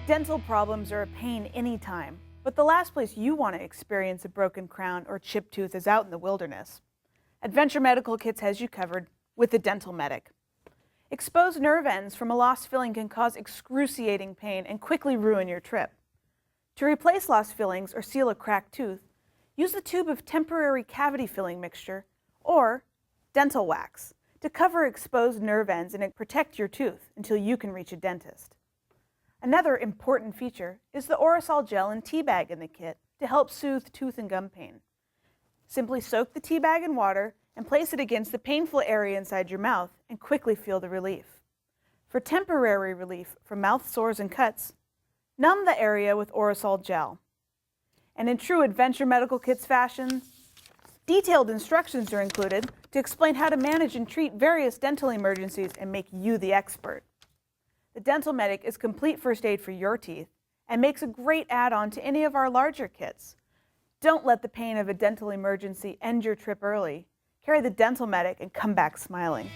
Dental problems are a pain anytime, but the last place you want to experience a broken crown or chipped tooth is out in the wilderness. Adventure Medical Kits has you covered with the Dental Medic. Exposed nerve ends from a lost filling can cause excruciating pain and quickly ruin your trip. To replace lost fillings or seal a cracked tooth, use the tube of temporary cavity filling mixture or dental wax to cover exposed nerve ends and protect your tooth until you can reach a dentist. Another important feature is the Orasol gel and tea bag in the kit to help soothe tooth and gum pain. Simply soak the tea bag in water and place it against the painful area inside your mouth and quickly feel the relief. For temporary relief from mouth sores and cuts, numb the area with Orasol gel. And in true Adventure Medical Kits fashion, detailed instructions are included to explain how to manage and treat various dental emergencies and make you the expert. The Dental Medic is complete first aid for your teeth and makes a great add-on to any of our larger kits. Don't let the pain of a dental emergency end your trip early. Carry the Dental Medic and come back smiling.